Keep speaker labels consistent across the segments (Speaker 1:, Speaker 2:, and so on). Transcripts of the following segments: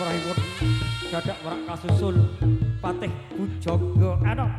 Speaker 1: prahipun dadak warak kasusul Patih Bujangga Enom.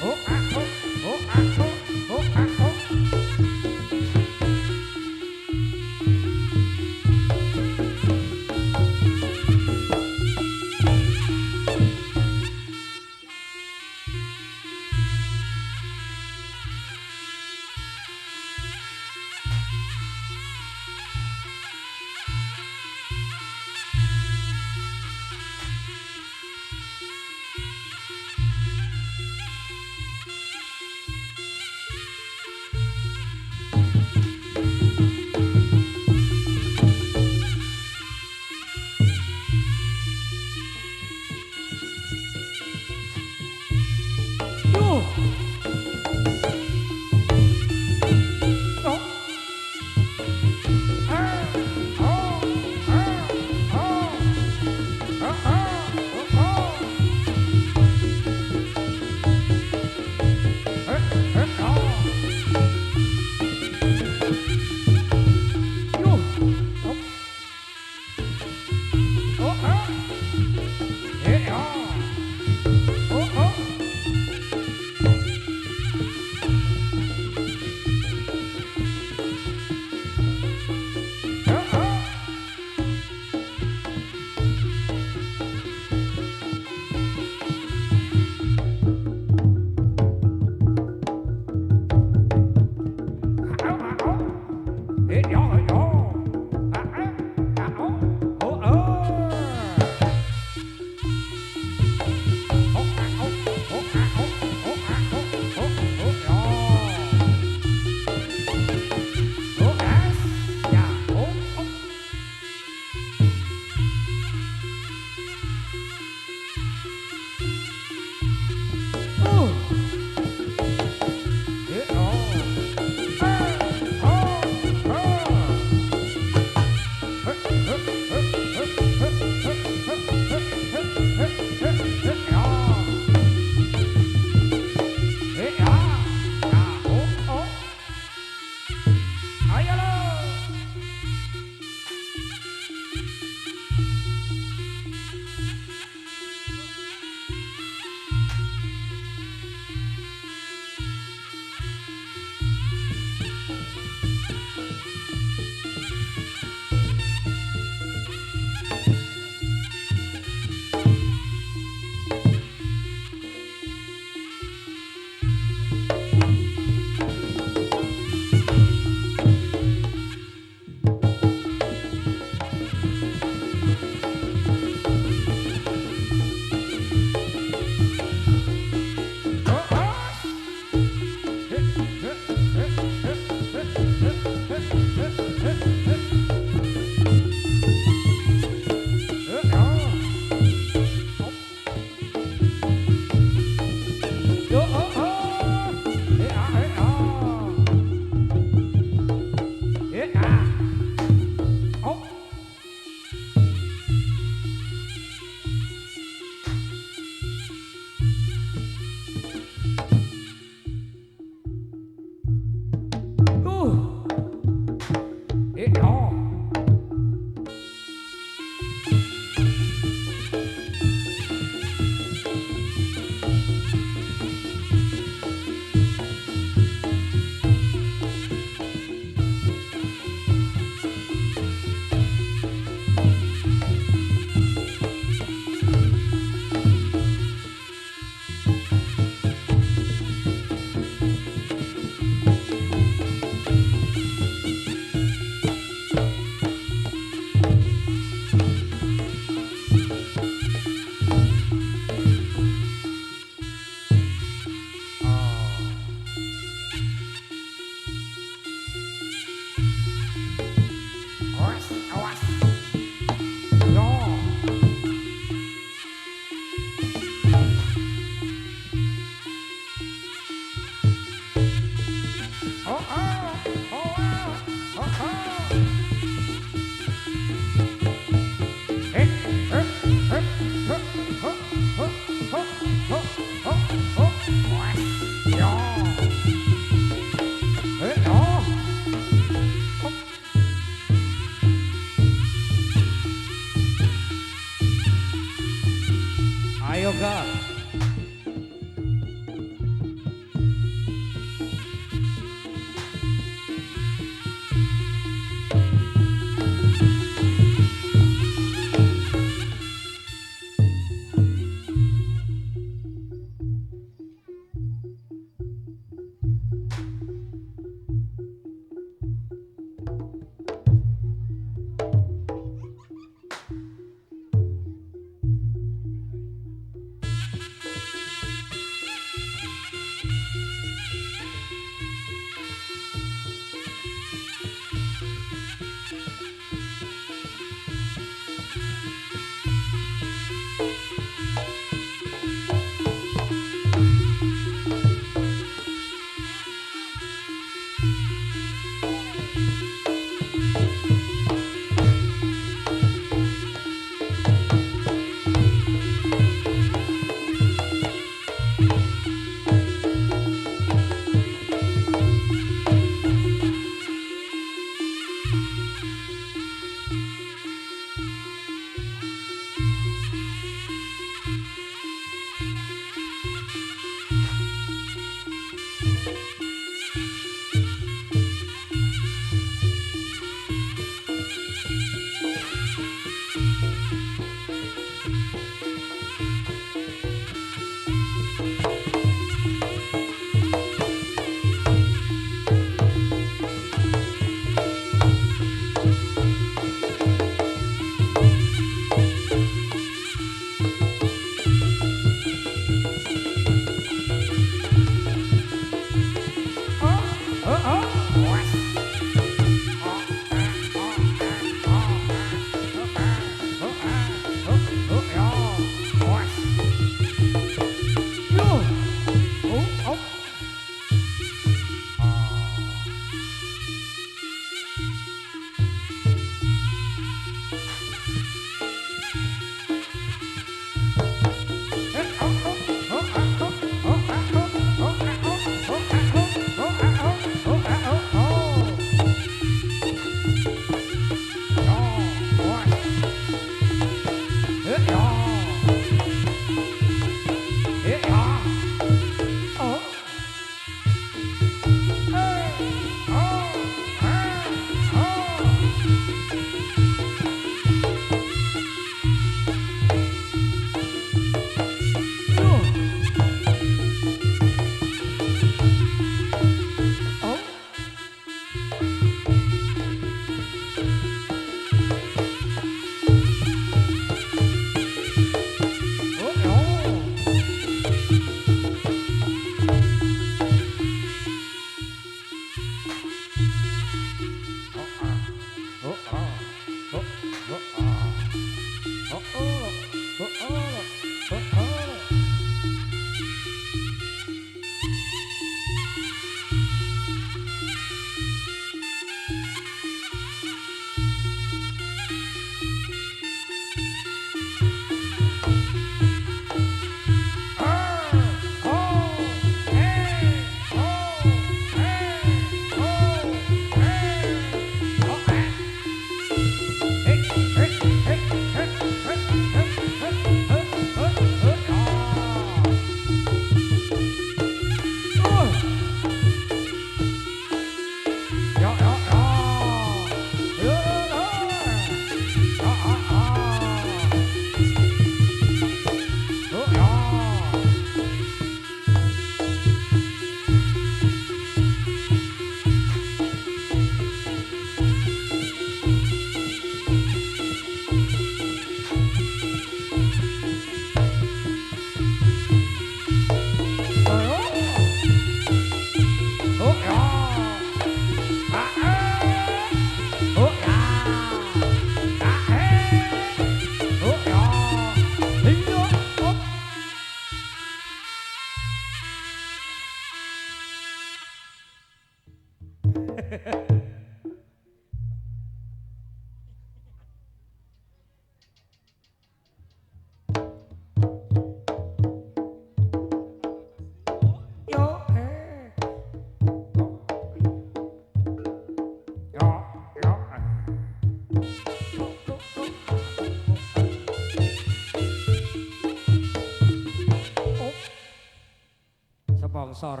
Speaker 1: Sponsor.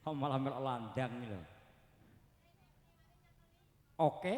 Speaker 1: Oh malah melok landang nih loh. Oke.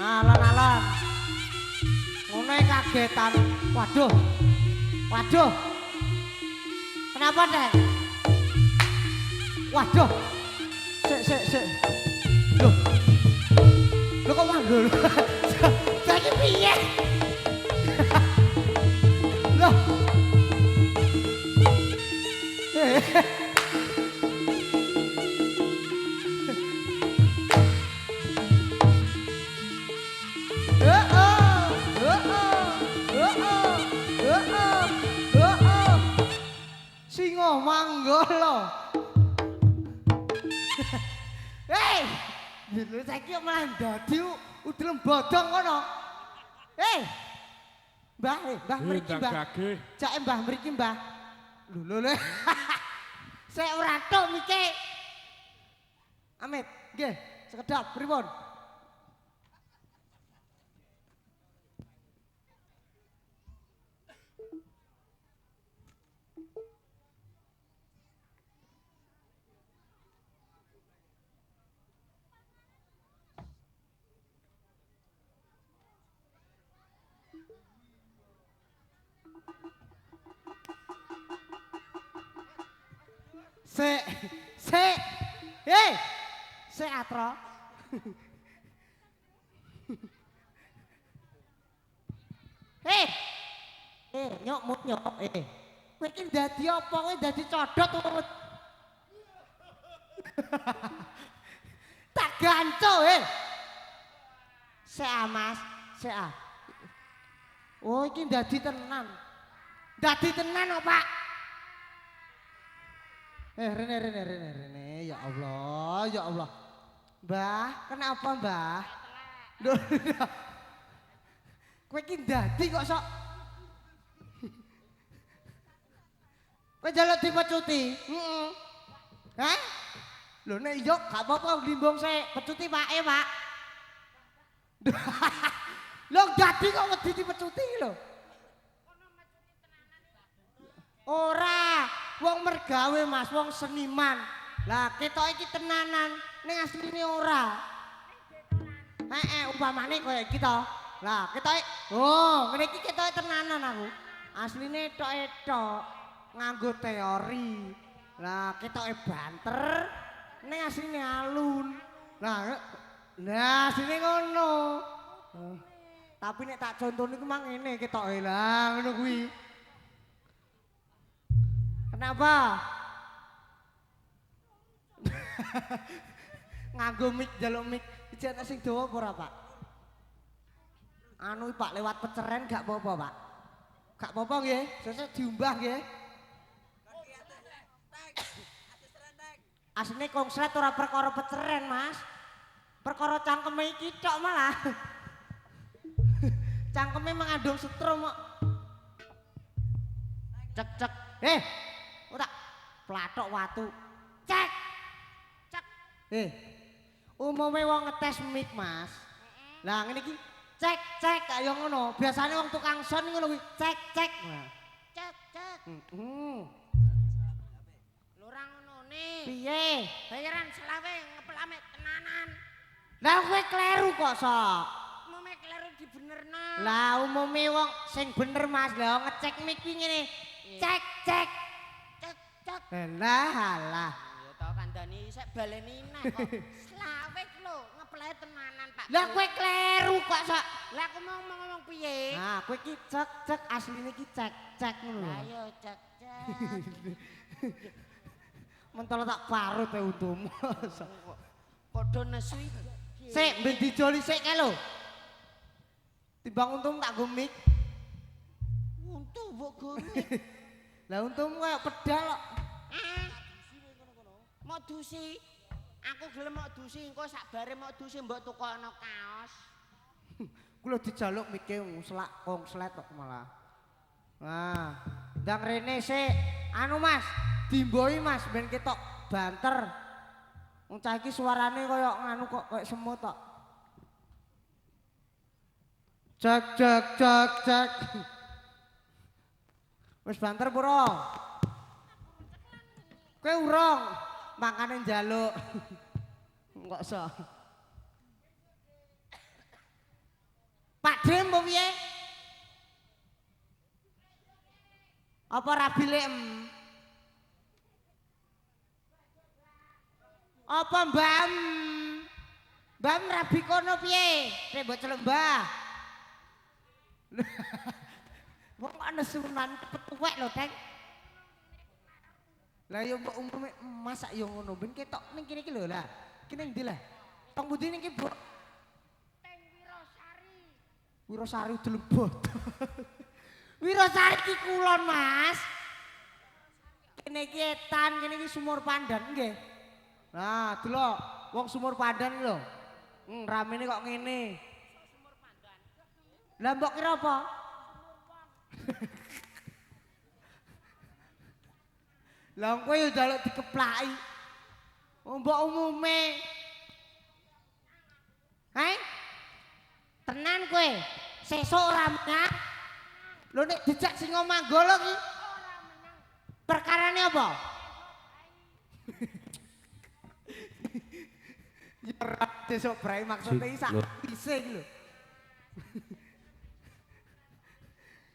Speaker 2: Alon-alon. Ngono kagetan. Waduh. Waduh. Kenapa, Dek? Waduh. Sik. Loh. Loh kok manggul? Saiki piye? Loh. Singo manggolo. Hei, lho saiki malah dadi udel bodong kono. Hei. Mbah mriki Mbah. Cake Mbah mriki Mbah. Lho. Sik ora tok mike. Amit, nggih, sekedap pripun? Sik. Hei. Sik Atro. Hei. Nyok. Kowe iki dadi apa? Kowe dadi codot apa? Tak ganco, Sik Mas, sik ah. Oh, iki dadi tenan. Dadi tenan kok, Pak. Rene, ya Allah. Mbah, kenapa Mbah? Loh, kowe iki ndadi kok sok. Kowe njaluk dipecuti? Heeh. Hah? Lho nek yo gak apa-apa glimbong sik, pecuti pake, Pak. Lho dadi kok wedi dipecuti lho. Ora, wong mergawe Mas, wong seniman. Lah ketok iki tenanan, ning asline ora. Umpamane koyo iki to. Lah ketoke, oh ngene iki ketoke tenanan aku. Asline tok-tok nganggo teori. Lah ketoke banter, ning asline alun. Lah asline ngono. Tapi nek tak contone iku mang ngene ketoke lah ngono kuwi. Kenapa? Nganggo mic njaluk mic iki ana sing dawa apa ora, Pak? Anu Pak lewat peceren gak apa-apa, Pak. Gak apa-apa nggih, sesuk diumbah nggih. Asline konslet ora perkara peceren, Mas. Perkara cangkeme iki tok malah. Cangkeme mengandung setrum kok. Cek. Ora plathok watu. Cek. Umume wong ngetes mic, Mas. Lah ngene iki cek kaya ngono. Biasane wong tukang sound ngono kuwi cek. Cek.
Speaker 3: Lora ngonone.
Speaker 2: Piye?
Speaker 3: Bayaran selawe ngepelame tenanan.
Speaker 2: Lah kowe kleru kok, Sok.
Speaker 3: Umume kleru dibenerno.
Speaker 2: Lah umume wong sing bener, Mas. Lah ngecek mic iki ngene. Cek.
Speaker 3: Cek.
Speaker 2: Lah.
Speaker 3: Ya tau kandhani sik baleni neh kok. Selawe ki lho ngepelame tenanan, Pak.
Speaker 2: Lah kowe kleru kok, Sok.
Speaker 3: Lah aku mau ngomong piye?
Speaker 2: Nah, kowe iki cek asline iki cek ngono lho.
Speaker 3: Lah yo cek.
Speaker 2: Mentol tak parut e untumu.
Speaker 3: Padha nesu iki.
Speaker 2: Sik, ben dijoli sik kae lho. Timbang untum tak go mic.
Speaker 3: Untu mbok gomik.
Speaker 2: Lah untum koyo pedal kok.
Speaker 3: Mau dusi. Aku gelem mau dusi, engko sakbare mau dusi mbok tukokno kaos.
Speaker 2: Kulo dijaluk mike konslet kok malah. Nah, ndang rene sik. Anu Mas, dimboi Mas ben ketok banter. Wong cah iki suarane koyo nganu kok koyo semut kok. Cek. Wis banter pura? Kowe urung, makane njaluk. Kok iso. Pak Dem apa piye? Apa rabi lek Apa Mbam? Mbam rabi kono piye? Nek mbok celuk Mbah. Wong ana sunan petuwek lho, Teng. Lah yo mbok umume masak yo ngono ben ketok ning kene iki lho lah. Kene ndi lah? Tong pundi ning ki, Bro?
Speaker 3: Teng Wirosari.
Speaker 2: Wirosari Delebot. Wirosari ki kulon, Mas. Kene iki etan, kene iki Sumur Pandan nggih. Nah, delok wong Sumur Pandan lho. Ramene kok ngene.
Speaker 3: Sumur Pandan.
Speaker 2: Lah mbok kira apa? Lah kowe yo njaluk dikeplaki. Mbok umume. Tenan kowe. Sesuk ora menang. Lho nek dijak Singa Manggala ki. Perkarane apa? Ya besok brai maksudnya iki sak ise iki lho.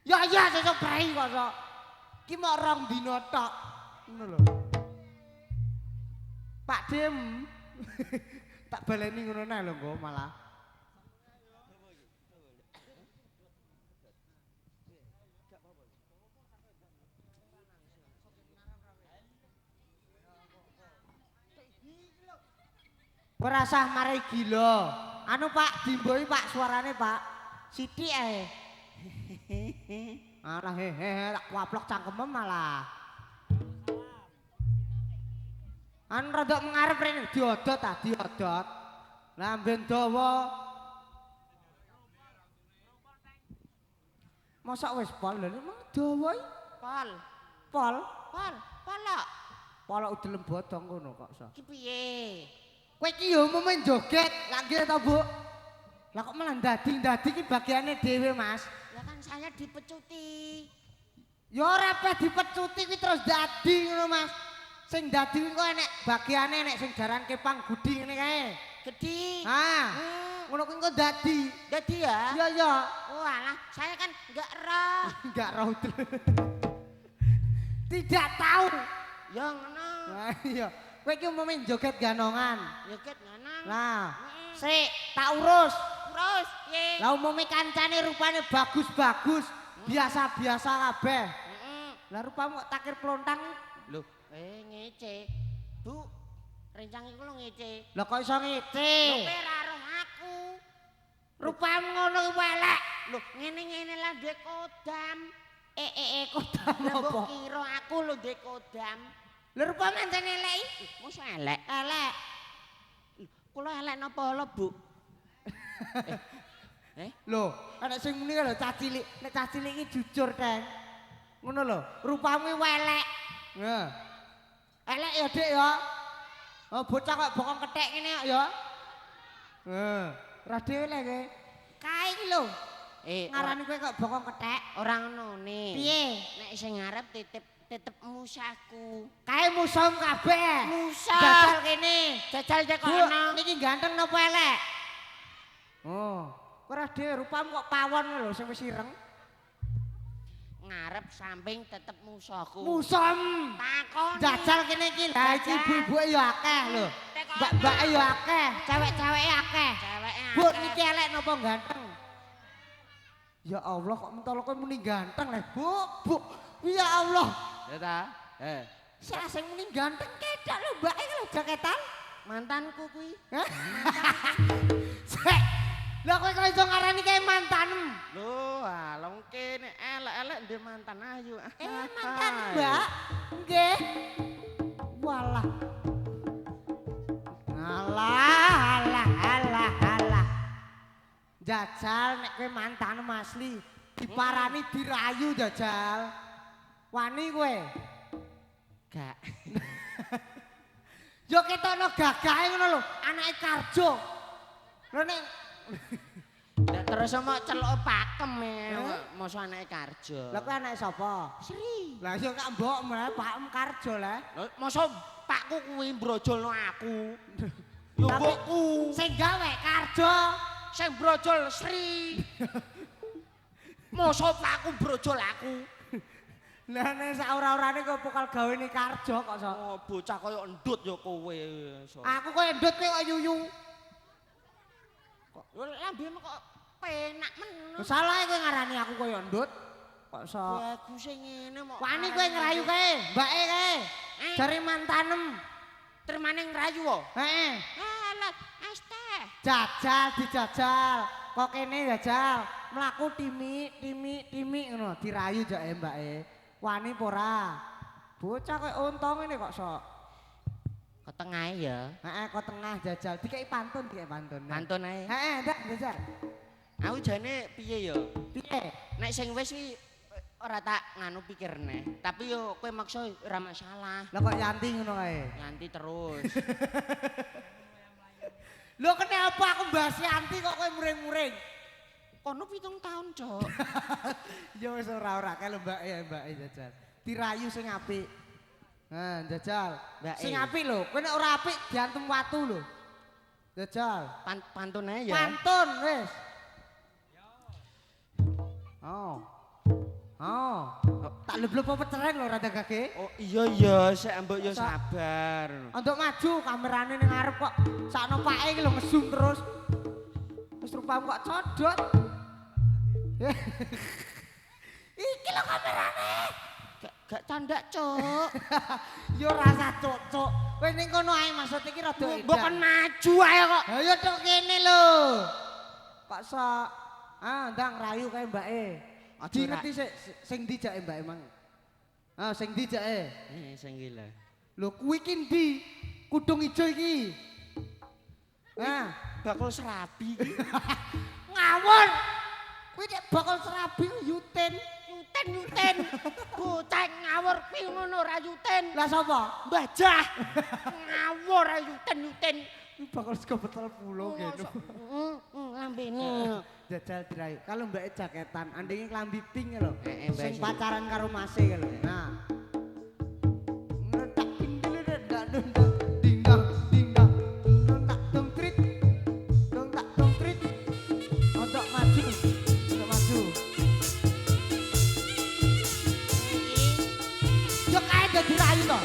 Speaker 2: Ya sesuk brai kok sok. Ki mok 2 dina tok. Ngono lho. Pak Dem. Tak baleni ngono nae lho kok malah. Perasah mari gila. Anu Pak, dimboi Pak suarane Pak. Sithik ae. Alah hehe tak kuaplok cangkemem malah. Anu rada mengarep rene diodot. Lamben dawa. Masa wis pol lho emang dawa iki.
Speaker 3: Pol.
Speaker 2: Pol.
Speaker 3: Polok.
Speaker 2: Polok udelem bodong ngono kok so.
Speaker 3: Ki piye?
Speaker 2: Kowe iki yo main joget, lak nggih to, Bu? Lah kok malah dadi ki bagiane dhewe, Mas.
Speaker 3: Ya kan saya dipecuti.
Speaker 2: Ya ora pe dipecuti kuwi terus dadi ngono, Mas. Sing dadi kuwi kok enek bagiane enek sing jaran kepang gudi ngene kae.
Speaker 3: Gede.
Speaker 2: Ah, ngono kuwi kok dadi.
Speaker 3: Dadi ya?
Speaker 2: Iya, iya.
Speaker 3: Oh alah, saya kan enggak roh.
Speaker 2: Enggak roh. Tidak tahu.
Speaker 3: Ya ngono.
Speaker 2: Nah, iya. Kowe iki umumnya joget ganongan.
Speaker 3: Joget ngono.
Speaker 2: Nah, sik tak urus.
Speaker 3: Terus piye?
Speaker 2: Lah umumnya kancane rupane bagus-bagus, biasa-biasa kabeh.
Speaker 3: Heeh.
Speaker 2: Lah rupamu kok takir pelontang.
Speaker 3: Loh, ngece. Bu, rencang iku lho ngece.
Speaker 2: Lah kok iso ngece?
Speaker 3: Lho kowe ora roh aku.
Speaker 2: Rupamu ngono kuwi elek.
Speaker 3: Lho, ngene-ngene lah duwe kodam.
Speaker 2: Kodam
Speaker 3: Lah
Speaker 2: apa?
Speaker 3: mbok kira aku lho duwe kodam.
Speaker 2: Lah rupamu ancen elek iki.
Speaker 3: Mosok elek.
Speaker 2: Elek.
Speaker 3: Kula elek napa lho, Bu?
Speaker 2: Lho, anak sing muni lho cah cilik. Nek cah cilik iki jujur, Teng. Ngono lho, rupamu elek. Nah. Elek ya, Dik ya. Oh, bocah kok bokong kethek ngene kok ya. Ora dhewe lek kowe. Kae iki lho. Ngarani kowe kok bokong kethek.
Speaker 3: Ora ngono ne.
Speaker 2: Piye?
Speaker 3: Nek sing ngarep titip musaku.
Speaker 2: Kae musom kabeh.
Speaker 3: Musa.
Speaker 2: Jajal kene.
Speaker 3: Jajal cek
Speaker 2: Bu,
Speaker 3: kono.
Speaker 2: niki ganteng napa elek? Oh, ora dhewe rupamu kok pawon lho sing wis ireng.
Speaker 3: Ngarep samping tetep musaku.
Speaker 2: Musom.
Speaker 3: Takon.
Speaker 2: Jajal kene iki. Lah iki ibu-ibuke ya akeh lho. Mbak-mbake ya akeh, cewek-ceweke akeh.
Speaker 3: Ceweke
Speaker 2: Bu, niki elek napa ganteng? Ya Allah kok mentolo kowe muni ganteng leh, Bu. Ya Allah.
Speaker 3: Ya ta?
Speaker 2: Salah sing muni ganteng kedak lho mbake lho jaketan.
Speaker 3: Mantanku kuwi.
Speaker 2: Sek. Lah kowe kok iso ngarani kae mantanem?
Speaker 3: Lho, along kene elek-elek ndek mantan ayu.
Speaker 2: Mantan, Mbak. Nggih. Walah. Alah. Jajal nek kowe mantanem asli, diparani dirayu jajal. Wani kowe?
Speaker 3: Gak.
Speaker 2: Yo ketokno gagahe ngono lho, anake Karjo. Lho nek
Speaker 3: Nek terus mau celuk pakem ya, mosok anake Karjo.
Speaker 2: lha kowe anake sapa?
Speaker 3: Sri.
Speaker 2: Lah yo kak mbok malah Pak Karjo lah.
Speaker 3: Lho, mosok pakku kuwi brojolno aku. Yo mbokku.
Speaker 2: Sing gawe Karjo.
Speaker 3: Sing brojol Sri. Mosok pakku brojol aku.
Speaker 2: Lah nek sak ora-orane kok pokal gawene Karjo kok sok.
Speaker 3: Oh, bocah kaya endut ya kowe.
Speaker 2: Aku koyo ndut kowe kok yuyu.
Speaker 3: Kok lambemu kok penak men.
Speaker 2: Salah kowe ngarani aku koyo ndut. Kok sok.
Speaker 3: Bagus ngene mok.
Speaker 2: Wani kowe ngerayu kae, mbake kae. Jare mantanem.
Speaker 3: Termane ngrayu kok.
Speaker 2: Heeh.
Speaker 3: Alah, teh.
Speaker 2: Jajal dijajal. Kok kene jajal. Mlaku timi ngono, dirayu jake mbake. Wani apa ora? Bocah koyo unta ngene kok sok.
Speaker 3: Ke tengah ya.
Speaker 2: Heeh, kok tengah jajal. Dikeki pantun.
Speaker 3: Pantun ae.
Speaker 2: Heeh, ndak jajal.
Speaker 3: Aku jane piye ya?
Speaker 2: Piye?
Speaker 3: Nek sing wis iki ora tak nganu pikirne. Tapi yo kowe maksa ora masalah.
Speaker 2: Lah kok Yanti ngono kae.
Speaker 3: Nganti terus.
Speaker 2: Lho kenapa aku mbahas Yanti kok kowe muring-muring?
Speaker 3: Kono 7 tahun, Cok.
Speaker 2: Ya wis ora kae lho mbake jajal. Dirayu sing apik. Nah, jajal. Sing apik lho, kowe nek ora apik diantem watu lho. Jajal.
Speaker 3: Pantun ae ya.
Speaker 2: Pantun wis. Oh. Tak leblep apa cereng lho rada gage.
Speaker 3: Oh iya sik mbok yo sabar.
Speaker 2: Untuk maju kamerane ning ngarep kok sakno pake iki lho ngesum terus. Wis rupamu kok codot. Iki lho kamerane.
Speaker 3: Gak candak, Cuk.
Speaker 2: Yo rasa cocok. Kowe ning kono ae maksud iki rada edan.
Speaker 3: Mbok kan maju ae kok.
Speaker 2: Ha yo tok kene lho. Kok sok ndang rayu kae mbake. Di ngerti sing ndi jake mbake mang. Sing ndi jake?
Speaker 3: Sing iki lho.
Speaker 2: Lho kuwi ki ndi? Kudung ijo iki.
Speaker 3: bakul serabi.
Speaker 2: Ngawur. Kuwi nek bakul serabi yuten.
Speaker 3: Yuten. Bocah ngawur kuwi ngono ora yuten.
Speaker 2: Lah sapa?
Speaker 3: Mbah Jah. Ngawur ora yuten.
Speaker 2: Bakul sego betel pulo kene.
Speaker 3: Lambene.
Speaker 2: Jajal dirayu. Kalau mbake jaketan, andenge klambi pink lho.
Speaker 3: Mbak
Speaker 2: Sing
Speaker 3: sih.
Speaker 2: pacaran karo Mase lho. Nah. Ngetak pindele ndak dingdang. Nontak dongtrit. Otak maju. Yo kae dadi rayu to.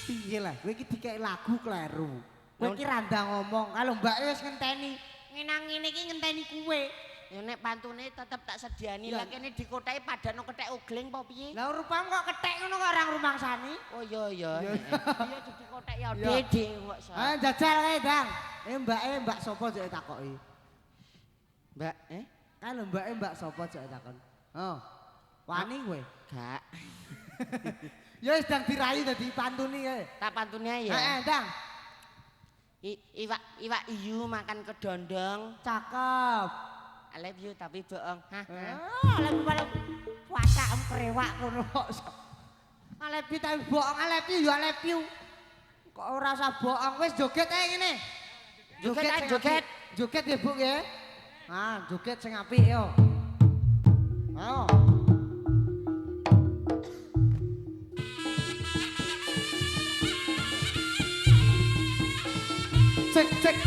Speaker 2: Piye lah, kowe iki dikek lagu kleru. Kowe iki randang ngomong, kalau mbake wis ngenteni. Ngenang ngene iki ngenteni kowe.
Speaker 3: Ya nek pantune tetep tak sediani lah kene dikotheki padano kethek ogling apa piye?
Speaker 2: Lah rupamu kok kethek ngono kok orang rumangsani.
Speaker 3: Oh iya. Iya dikothek ya
Speaker 2: Ya.
Speaker 3: Dede kok.
Speaker 2: Ah jajal kae, Dang. Mbak sapa jek takoki?
Speaker 3: Mbak,
Speaker 2: Kalau mbak sapa jek takon? Oh. Wani kowe?
Speaker 3: gak.
Speaker 2: Ya wis Dang dirayu dadi pantuni kae.
Speaker 3: Tak pantune ya.
Speaker 2: Heeh, Dang.
Speaker 3: Iwak iyu makan kedondong.
Speaker 2: Cakep.
Speaker 3: I love you tapi bohong. Hah?
Speaker 2: Lebih pada puasa emprewak ngono kok. Alepi tapi bohong, alepi yo alepi. Kok ora usah bohong, wis joget ae ngene.
Speaker 3: Joget.
Speaker 2: Joget ya, Bu ya. Ah, joget sing apik yo. Ayo. Cek.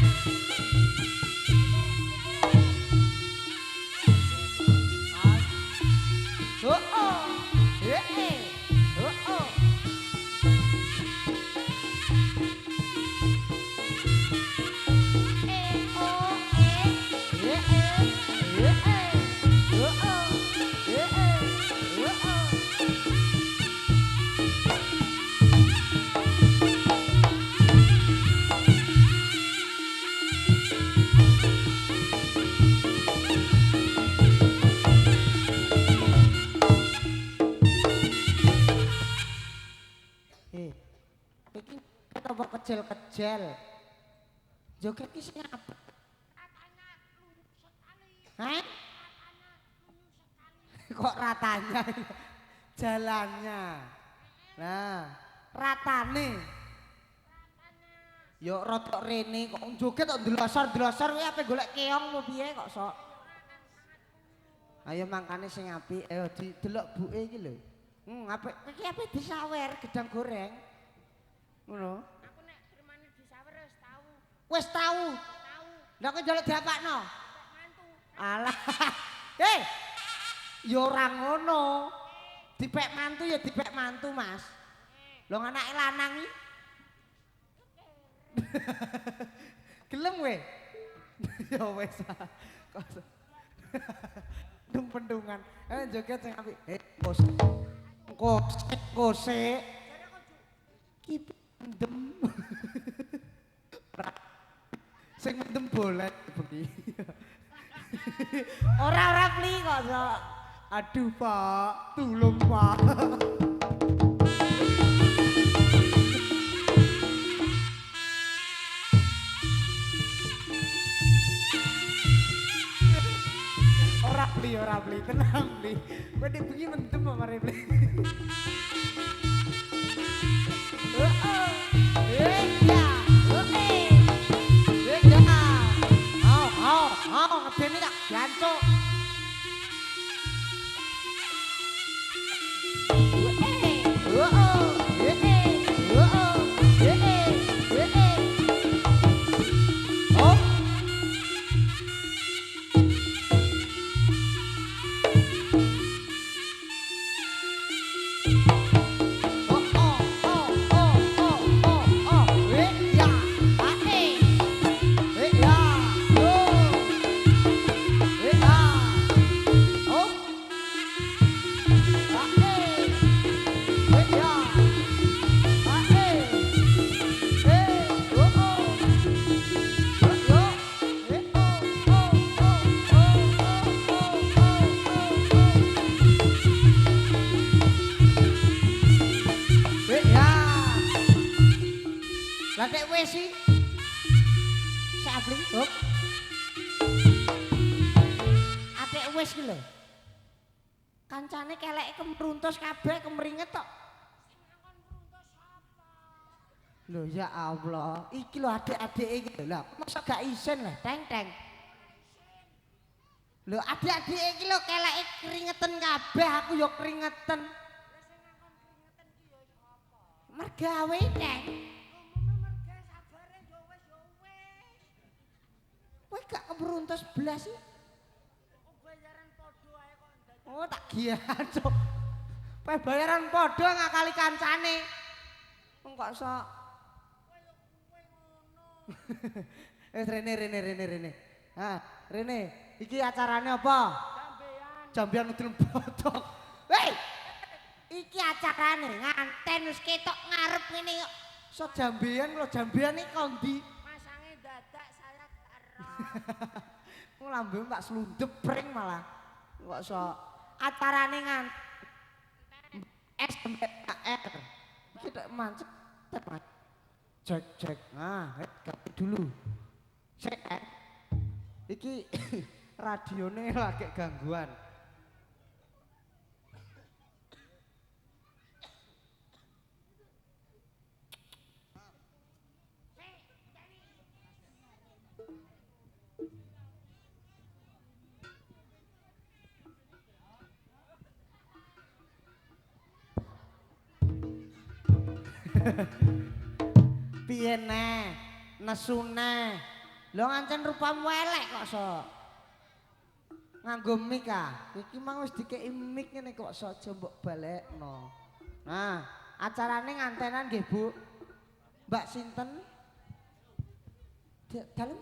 Speaker 2: Iki apa kecil-kecil. Joget ki sing apa? Hah? Kok ratanya? Jalannya. Nah, ratane. Yo rotok rene kok joget kok ndelosor kuwi ape golek keong apa piye kok sok. Ayo mangkane sing apik, ayo didelok buke iki lho. Apik iki apik disawer gedang goreng. Ngono.
Speaker 3: Aku nek termane disawer wis tau.
Speaker 2: Wis tau.
Speaker 3: Tau.
Speaker 2: Lah kok njaluk diapakno?
Speaker 3: Mantu.
Speaker 2: Alah. Hei. Ya ora ngono. Dipek mantu ya dipek mantu, Mas. Lho anake lanang iki. Gelem kowe? Ya wis. Pendungan. Joget sing apik. Kose. Ki mendem. Sing mendem bolet bengi. Ora pli kok, Sok. Aduh, Pak. Tulung, Pak. Ora beli, tenang beli. Kowe nek bengi mendem kok mari beli. Ngedeni tak jancuk. Lah nek wis iki sapling hop. Atik wis ki lho. Kancane keleke kemruntus kabeh kemringet tok. Lho ya Allah, iki lho adik-adike iki lho. Lah masa gak isin lah, teng. Lho adik-adike iki lho keleke keringetan kabeh, aku yo keringetan. Mergawe teng. Merga sabare yo wis. Kowe gak kemruntus blas iki. Bayaran padha ae kok. Oh tak giancuk. Kowe bayaran padha ngakali kancane. Wong kok sok. Rene. Ha, Rene, iki acarane apa? Jambean udel botok. Hei! Iki acarane nganten wis ketok ngarep ngene kok. So jambean lho, jambean iki kondi. Masange dadak saya karo. Ku lambemu tak slundep pring malah. Kok sok acarane SMR. Iki tak mancep. Cek. Nah, ganti dulu. Cek. Iki radione lagi gangguan. Piye neh nesune lho ngancen rupamu elek kok sok nganggo mic iki mang wis dikeki mic ngene kok sok aja mbok balekno. Nah acarane ngantenan nggih Bu. Mbak sinten dalem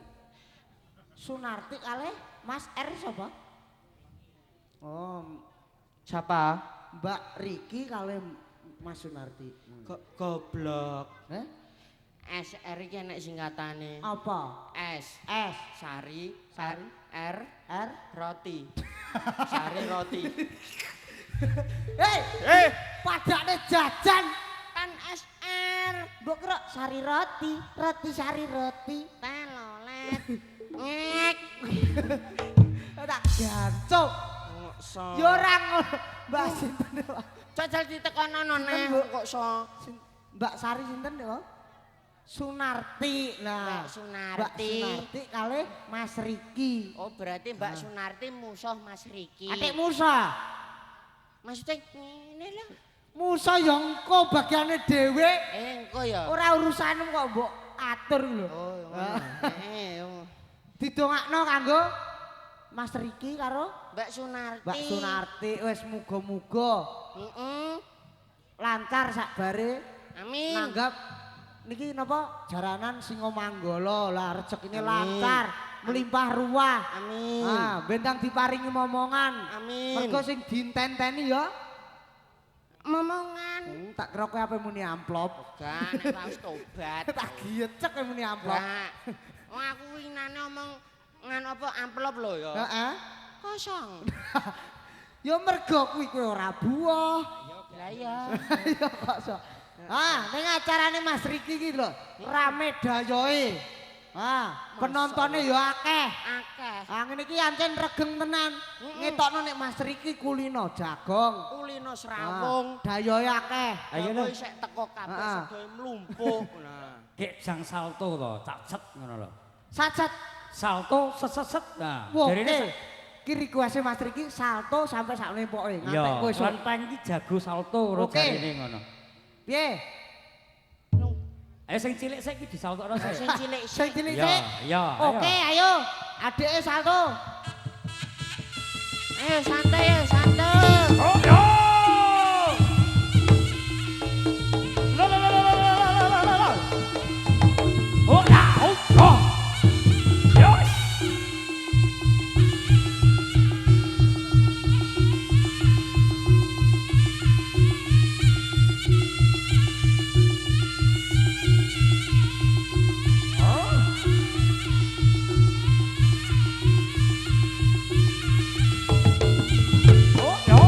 Speaker 2: Sunarti kalih Mas R sapa? Oh siapa? Mbak Riki kalih Mas Sunarti.
Speaker 3: Goblok.
Speaker 2: SR
Speaker 3: iki enek singkatane.
Speaker 2: Apa?
Speaker 3: S. Sari. R. Roti. Sari roti.
Speaker 2: Hei! Padane jajan kan SR. Mbok kira sari roti, sari roti.
Speaker 3: Telolet. Ngek.
Speaker 2: Tak gancuk. Yo ora ngono. Mbak sinten, Pak?
Speaker 3: Jajal ditekonono neh kok so.
Speaker 2: Mbak Sari sinten, Pak? Sunarti. Nah,
Speaker 3: Mbak Sunarti.
Speaker 2: Mbak Sunarti kalih Mas Riki.
Speaker 3: Oh, berarti Mbak Sunarti musuh Mas Riki.
Speaker 2: Adik Musa.
Speaker 3: Maksudnya ngene lho.
Speaker 2: Musa ya engko bagiane dhewe.
Speaker 3: Engko ya.
Speaker 2: Ora urusanmu kok mbok atur lho.
Speaker 3: Oh, ngono.
Speaker 2: Didongakno kanggo Mas Riki karo
Speaker 3: Mbak Sunarti.
Speaker 2: Mbak Sunarti wis muga-muga. Lancar sakbare.
Speaker 3: Amin.
Speaker 2: Nanggap niki napa jaranan Singomanggala lah rezekine lancar melimpah ruah.
Speaker 3: Amin.
Speaker 2: Ah, bentang diparingi momongan.
Speaker 3: Amin.
Speaker 2: Mergo sing dintenteni ya
Speaker 3: momongan.
Speaker 2: Tak kira kowe ape muni amplop.
Speaker 3: Gak nek wis tobat.
Speaker 2: Tak giyecek kowe muni amplop.
Speaker 3: Wong aku winane omong ngan apa amplop lho ya.
Speaker 2: Heeh.
Speaker 3: Kosong.
Speaker 2: Ya mergo kuwi kowe ora buah.
Speaker 3: Lah ya.
Speaker 2: Ya kok sok. Ah, ning acarane Mas Riki iki lho, rame dayoe. Ah, penontonnya ya akeh. Ah, ngene iki ancen regeng tenan. Ngetokno nek Mas Riki kulino jagong,
Speaker 3: kulino serawung.
Speaker 2: Dayoe akeh.
Speaker 1: Ayo lho.
Speaker 3: Isek teko kabeh sedoyo mlumpuk. Nah,
Speaker 1: Gek jang salto to, cacet ngono lho.
Speaker 2: Sacet
Speaker 1: Salto seset. Nah,
Speaker 2: jarine iki request Mas Riki salto sampai sak lempoke. Ngantek kowe
Speaker 1: Lan peng iki jago salto ora jarine ngono.
Speaker 2: Piye?
Speaker 1: Ayo sing cilik saiki disaltokno sik.
Speaker 3: sing cilik
Speaker 2: Sing cilik
Speaker 1: Ya,
Speaker 2: sik.
Speaker 1: ya.
Speaker 2: Oke, ayo. Adike salto.
Speaker 3: Ayo santai ya, santai.
Speaker 1: Oh, yo! La la la la la la la la la. Oh, ya, oh, oh. Yes. Oh, yo.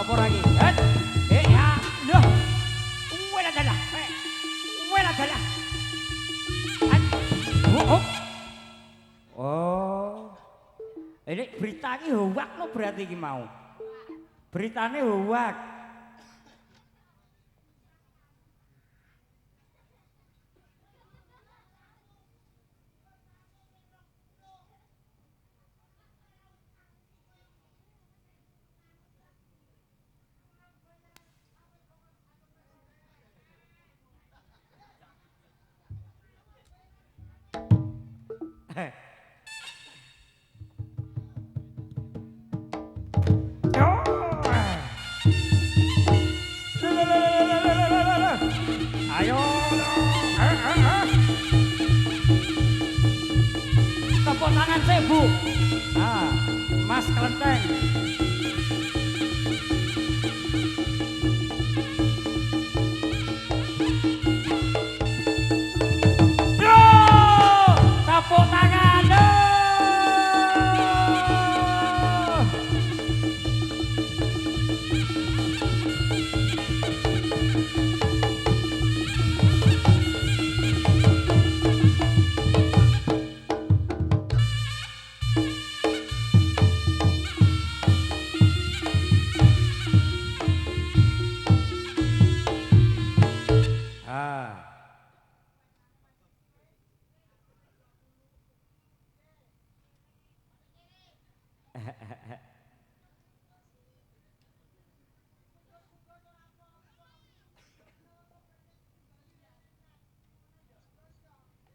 Speaker 1: apa lagi? Ya, loh. Wela dalah. Wela dalah. Oh. Ini berita ini hoak lo berarti ini mau. Beritanya hoak. Ayo, tepuk tangan saya bu. Nah, Mas Kelenteng. Yo, tepuk tangan. Yo.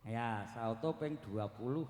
Speaker 1: Ya, salto ping 20.